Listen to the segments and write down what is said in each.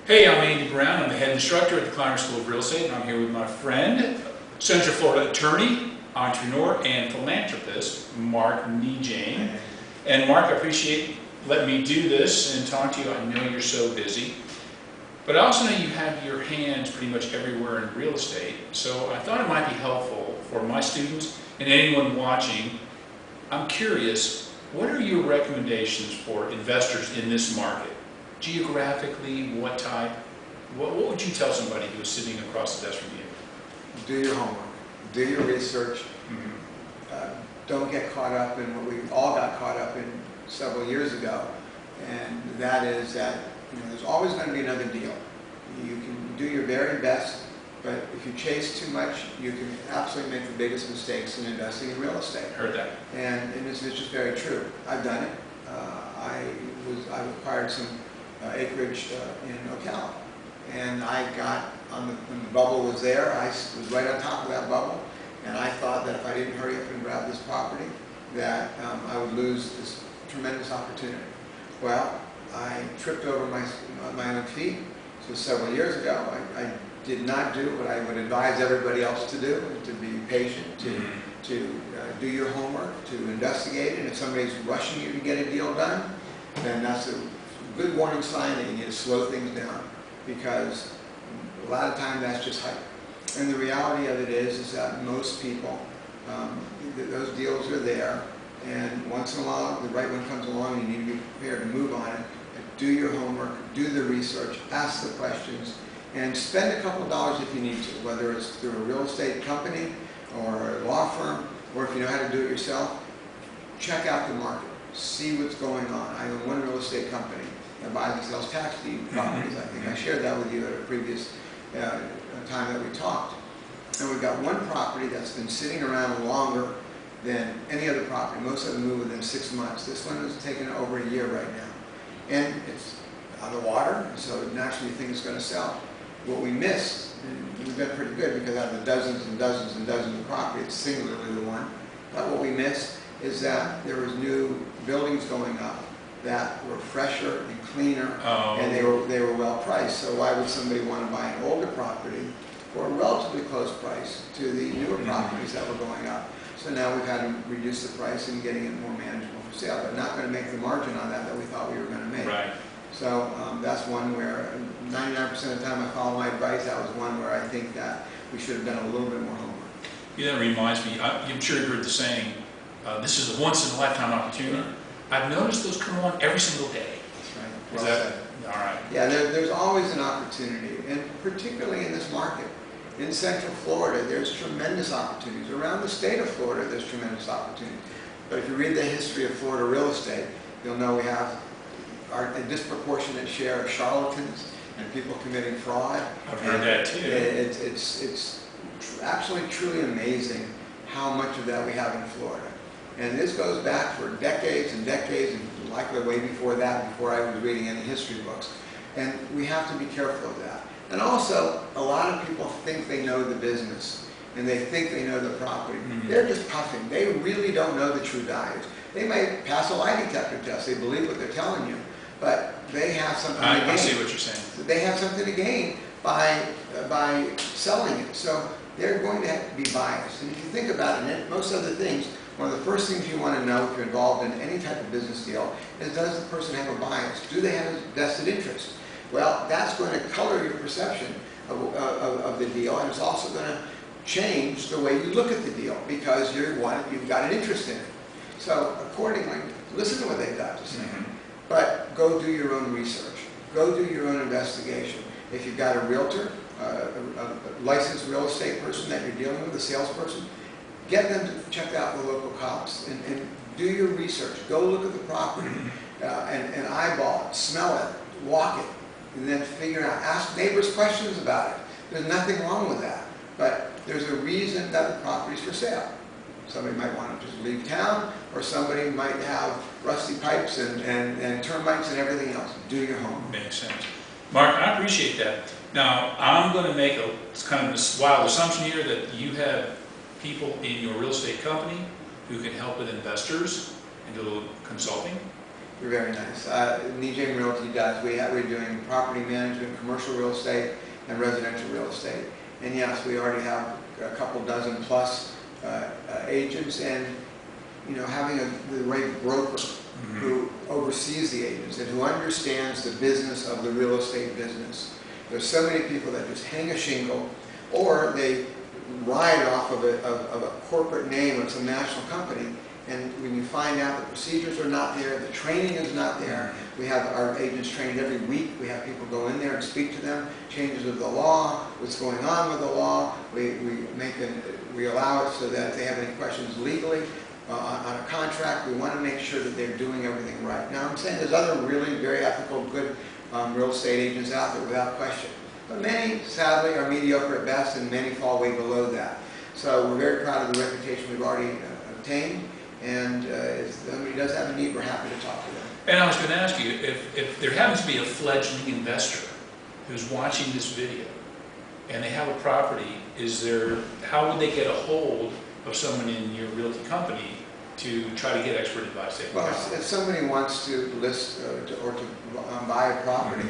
Hey, I'm Andy Brown. I'm the head instructor at the Climer School of Real Estate, and I'm here with my friend, Central Florida attorney, entrepreneur, and philanthropist, Mark Nejame. And Mark, I appreciate you letting me do this and talk to you. I know you're so busy, but I also know you have your hands pretty much everywhere in real estate. So I thought it might be helpful for my students and anyone watching. I'm curious, what are your recommendations for investors in this market? Geographically, what type? What would you tell somebody who is sitting across the desk from you? Do your homework. Do your research. Don't get caught up in what we all got caught up in several years ago, and that is that there's always going to be another deal. You can do your very best, but if you chase too much, you can absolutely make the biggest mistakes in investing in real estate. Heard that. And it's just very true. I've done it. I acquired some acreage in Ocala, and I got when the bubble was there, I was right on top of that bubble, and I thought that if I didn't hurry up and grab this property, that I would lose this tremendous opportunity. Well, I tripped over my own feet. This was several years ago. I did not do what I would advise everybody else to do, to be patient, to do your homework, to investigate it. And if somebody's rushing you to get a deal done, then that's a good warning sign that you need to slow things down, because a lot of time that's just hype. And the reality of it is that most people, those deals are there, and once in a while the right one comes along and you need to be prepared to move on it. Do your homework, do the research, ask the questions, and spend a couple dollars if you need to, whether it's through a real estate company or a law firm, or if you know how to do it yourself. Check out the market. See what's going on. I own one real estate company that buys and sells tax deed properties. I think I shared that with you at a previous time that we talked. And we've got one property that's been sitting around longer than any other property. Most of them move within 6 months. This one is taking over a year right now. And it's on the water, so naturally you think it's going to sell. What we missed, and we've been pretty good because out of the dozens and dozens and dozens of property, it's singularly the one. But what we missed is that there was new buildings going up that were fresher and cleaner, and they were well priced. So why would somebody want to buy an older property for a relatively close price to the newer properties that were going up? So now we've had to reduce the price and getting it more manageable for sale, but not going to make the margin on that we thought we were going to make. Right. So that's one where 99% of the time I follow my advice. That was one where I think that we should have done a little bit more homework. Yeah, that reminds me, I'm sure you've heard the saying, this is a once-in-a-lifetime opportunity. Right. I've noticed those come along every single day. That's right. Well said. All right. Yeah, there's always an opportunity, and particularly in this market. In Central Florida, there's tremendous opportunities. Around the state of Florida, there's tremendous opportunities. But if you read the history of Florida real estate, you'll know we have a disproportionate share of charlatans and people committing fraud. I've heard that too. It's absolutely truly amazing how much of that we have in Florida. And this goes back for decades and decades, and likely way before that, before I was reading any history books. And we have to be careful of that. And also, a lot of people think they know the business, and they think they know the property. They're just puffing. They really don't know the true values. They might pass a lie detector test. They believe what they're telling you, but they have something to gain. I see what you're saying. They have something to gain by selling it. So they're going to have to be biased. And if you think about it, and most other things, one of the first things you want to know if you're involved in any type of business deal is, does the person have a bias? Do they have a vested interest? Well, that's going to color your perception of the deal, and it's also going to change the way you look at the deal, because you've got an interest in it. So accordingly, listen to what they've got to say, but go do your own research. Go do your own investigation. If you've got a realtor, a licensed real estate person that you're dealing with, a salesperson, get them to check out the local comps and do your research. Go look at the property and eyeball it, smell it, walk it, and then figure out, ask neighbors questions about it. There's nothing wrong with that, but there's a reason that the property's for sale. Somebody might want to just leave town, or somebody might have rusty pipes and termites and everything else. Do your homework. Makes sense. Mark, I appreciate that. Now, I'm going to make it's kind of this wild assumption here that you have people in your real estate company who can help with investors and do a little consulting. You're very nice. Nejame Realty does. We're doing property management, commercial real estate, and residential real estate. And yes, we already have a couple dozen plus agents, and having the right broker who oversees the agents and who understands the business of the real estate business. There's so many people that just hang a shingle, or they ride off of a corporate name of some national company, and when you find out the procedures are not there, the training is not there. We have our agents trained every week. We have people go in there and speak to them, changes of the law, what's going on with the law. We allow it so that if they have any questions legally on a contract, we want to make sure that they're doing everything right. Now I'm saying there's other really very ethical, good real estate agents out there without question. But many, sadly, are mediocre at best, and many fall way below that. So we're very proud of the reputation we've already obtained, and if somebody does have a need, we're happy to talk to them. And I was going to ask you, if there happens to be a fledgling investor who's watching this video, and they have a property, how would they get a hold of someone in your realty company to try to get expert advice? Well, if somebody wants to list or to buy a property,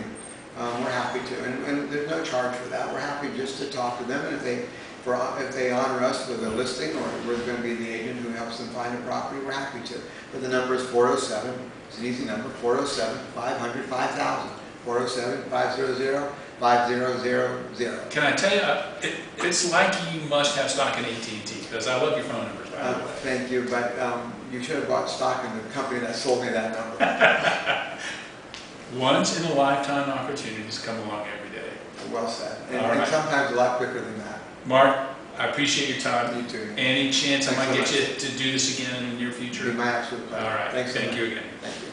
we're happy to, and there's no charge for that. We're happy just to talk to them, and if they honor us with a listing, or we're going to be the agent who helps them find a property, we're happy to. But the number is 407. It's an easy number, 407-500-5000. 407-500-5000. Can I tell you, it's like you must have stock in AT&T, because I love your phone numbers, by the way. Thank you, but you should have bought stock in the company that sold me that number. Once in a lifetime opportunities come along every day. Well said. And sometimes a lot quicker than that. Mark, I appreciate your time. You too. Any chance I might get you to do this again in the near future? It'd be my absolute pleasure. All right. Thanks so much. Thank you again. Thank you.